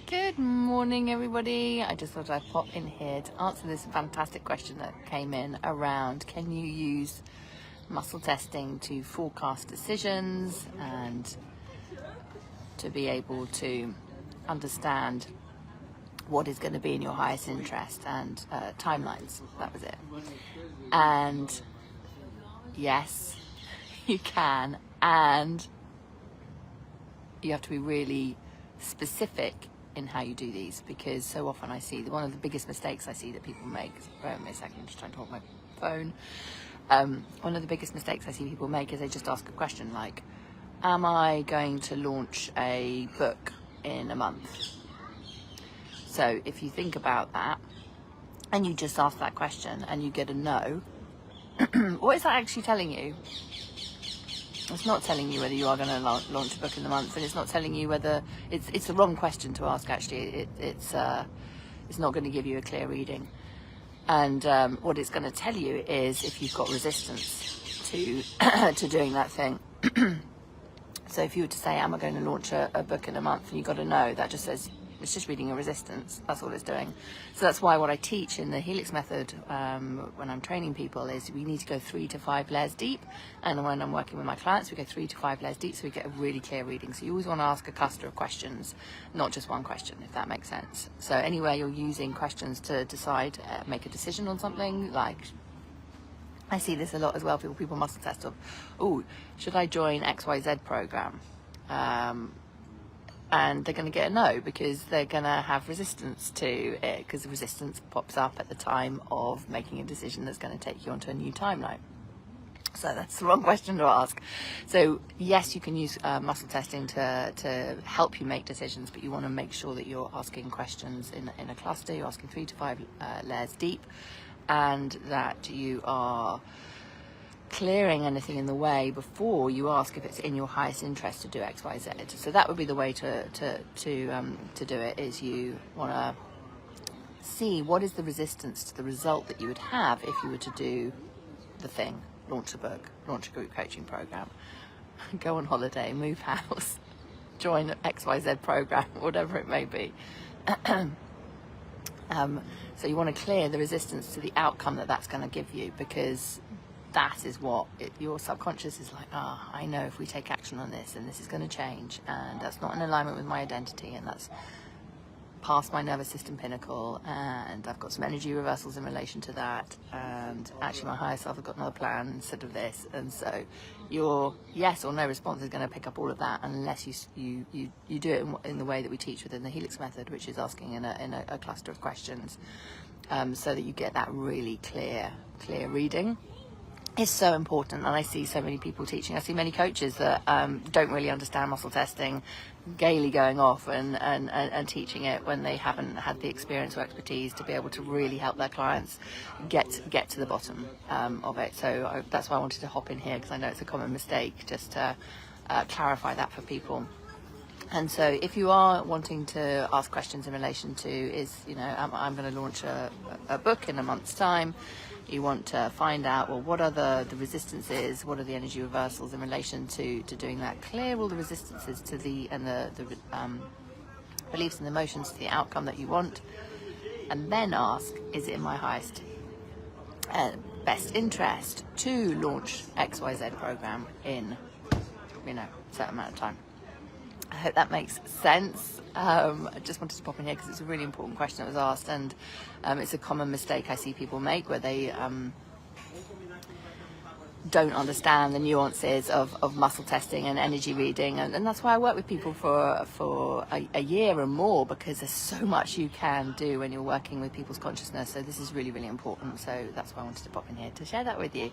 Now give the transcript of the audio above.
Good morning, everybody. I just thought I'd pop in here to answer this fantastic question that came in around can you use muscle testing to forecast decisions and to be able to understand what is going to be in your highest interest and timelines. That was it. And yes, you can, and you have to be really specific in how you do these, because so often I see one of the biggest mistakes I see that people make, wait a second, I'm just trying to hold my phone. One of the biggest mistakes I see people make is they just ask a question like, am I going to launch a book in a month? So if you think about that and you just ask that question and you get a no, what is that actually telling you? It's not telling you whether you are going to launch a book in the month, and it's not telling you whether it's the wrong question to ask. Actually, it's not going to give you a clear reading. And what it's going to tell you is if you've got resistance to to doing that thing. So if you were to say, "Am I going to launch a book in a month?" and you got a no, that just says it's just reading a resistance. That's all it's doing. So that's why what I teach in the Helix Method when I'm training people is we need to go 3 to 5 layers deep. And when I'm working with my clients, we go 3 to 5 layers deep so we get a really clear reading. So you always want to ask a cluster of questions, not just one question, if that makes sense. So anywhere you're using questions to decide, make a decision on something, like I see this a lot as well. People muscle test of, oh, should I join XYZ program? And they're going to get a no because they're going to have resistance to it, because the resistance pops up at the time of making a decision that's going to take you onto a new timeline. So that's the wrong question to ask. So yes, you can use muscle testing to help you make decisions, but you want to make sure that you're asking questions in a cluster. You're asking 3 to 5 layers deep, and that you are clearing anything in the way before you ask if it's in your highest interest to do XYZ. So that would be the way to do it, is you want to see what is the resistance to the result that you would have if you were to do the thing, launch a book, launch a group coaching program, go on holiday, move house, join an XYZ program, whatever it may be. So you want to clear the resistance to the outcome that that's going to give you, because that is what your subconscious is like, I know if we take action on this and this is going to change, and that's not in alignment with my identity, and that's past my nervous system pinnacle, and I've got some energy reversals in relation to that, and actually my higher self has got another plan instead of this. And so your yes or no response is going to pick up all of that, unless you do it in the way that we teach within the Helix Method, which is asking in a cluster of questions, so that you get that really clear reading. Is so important. And I see so many people teaching. I see many coaches that don't really understand muscle testing, gaily going off and teaching it when they haven't had the experience or expertise to be able to really help their clients get to the bottom of it. So that's why I wanted to hop in here, because I know it's a common mistake, just to clarify that for people. And so if you are wanting to ask questions in relation to I'm going to launch a book in a month's time, you want to find out, well, what are the resistances, what are the energy reversals in relation to doing that, clear all the resistances to the beliefs and emotions to the outcome that you want, and then ask, is it in my highest best interest to launch XYZ program in a certain amount of time. I hope that makes sense. I just wanted to pop in here because it's a really important question that was asked, and it's a common mistake I see people make where they don't understand the nuances of muscle testing and energy reading, and that's why I work with people for a year and more, because there's so much you can do when you're working with people's consciousness. So this is really, really important. So that's why I wanted to pop in here to share that with you.